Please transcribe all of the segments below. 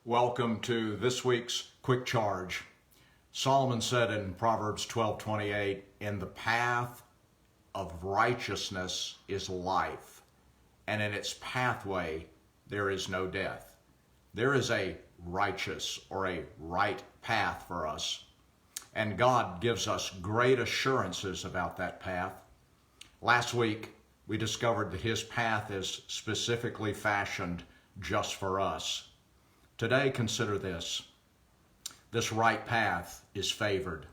Welcome to this week's Quick Charge. Solomon said in Proverbs 12:28, "In the path of righteousness is life, and in its pathway there is no death." There is a righteous or a right path for us, and God gives us great assurances about that path. Last week, we discovered that His path is specifically fashioned just for us. Today, consider this. This right path is favored.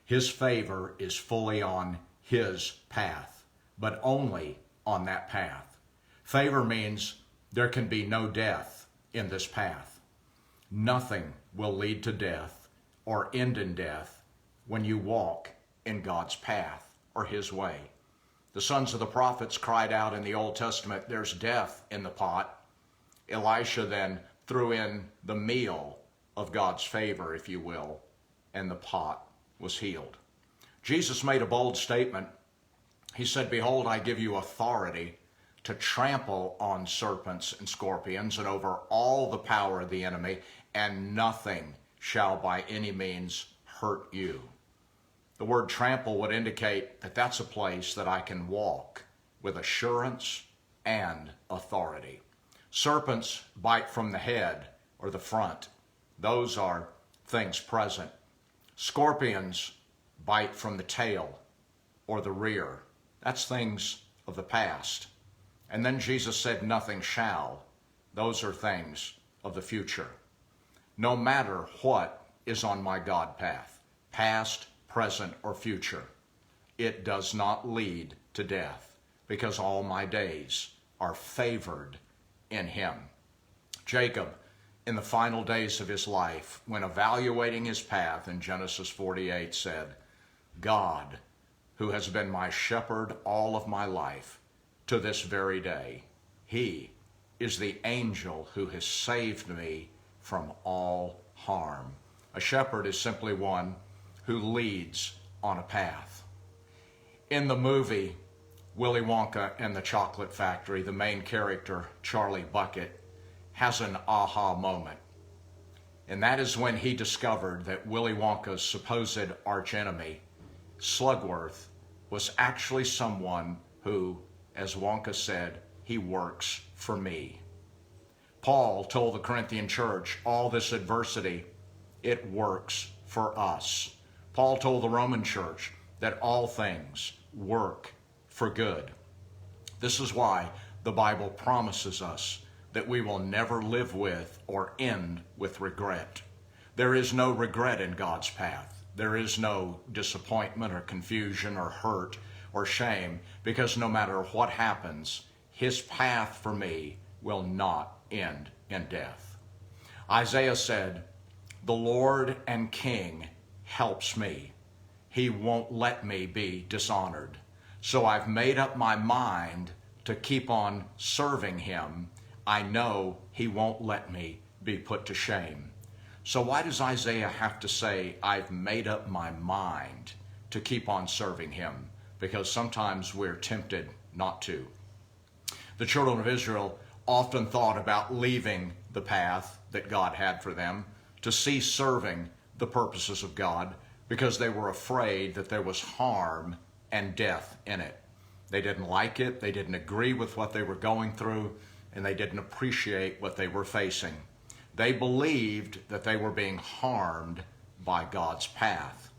His favor is fully on His path, but only on that path. Favor means there can be no death in this path. Nothing will lead to death or end in death when you walk in God's path or His way. The sons of the prophets cried out in the Old Testament, "There's death in the pot." Elisha then threw in the meal of God's favor, if you will, and the pot was healed. Jesus made a bold statement. He said, "Behold, I give you authority to trample on serpents and scorpions and over all the power of the enemy, and nothing shall by any means hurt you." The word trample would indicate that that's a place that I can walk with assurance and authority. Serpents bite from the head or the front. Those are things present. Scorpions bite from the tail or the rear. That's things of the past. And then Jesus said, "Nothing shall." Those are things of the future. No matter what is on my God path, past, present, or future, it does not lead to death because all my days are favored in Him. Jacob, in the final days of his life, when evaluating his path in Genesis 48, said, "God, who has been my shepherd all of my life to this very day, He is the angel who has saved me from all harm." A shepherd is simply one who leads on a path. In the movie Willy Wonka and the Chocolate Factory, the main character, Charlie Bucket, has an aha moment. And that is when he discovered that Willy Wonka's supposed archenemy, Slugworth, was actually someone who, as Wonka said, "He works for me." Paul told the Corinthian church, all this adversity, it works for us. Paul told the Roman church that all things work for good. This is why the Bible promises us that we will never live with or end with regret. There is no regret in God's path. There is no disappointment or confusion or hurt or shame, because no matter what happens, His path for me will not end in death. Isaiah said, "The Lord and King helps me. He won't let me be dishonored. So I've made up my mind to keep on serving Him. I know He won't let me be put to shame." So why does Isaiah have to say, "I've made up my mind to keep on serving Him"? Because sometimes we're tempted not to. The children of Israel often thought about leaving the path that God had for them to cease serving the purposes of God because they were afraid that there was harm and death in it. They didn't like it, they didn't agree with what they were going through, and they didn't appreciate what they were facing. They believed that they were being harmed by God's path,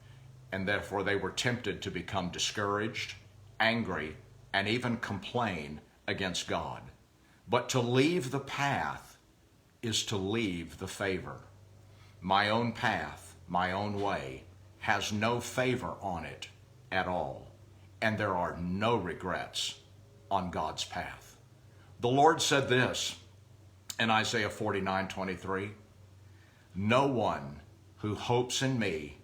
and therefore they were tempted to become discouraged, angry, and even complain against God. But to leave the path is to leave the favor. My own path, my own way, has no favor on it at all. And there are no regrets on God's path. The Lord said this in Isaiah 49:23, "No one who hopes in me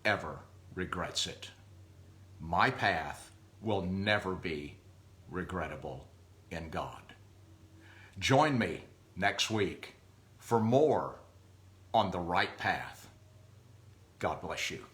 ever regrets it." My path will never be regrettable in God. Join me next week for more on the right path. God bless you.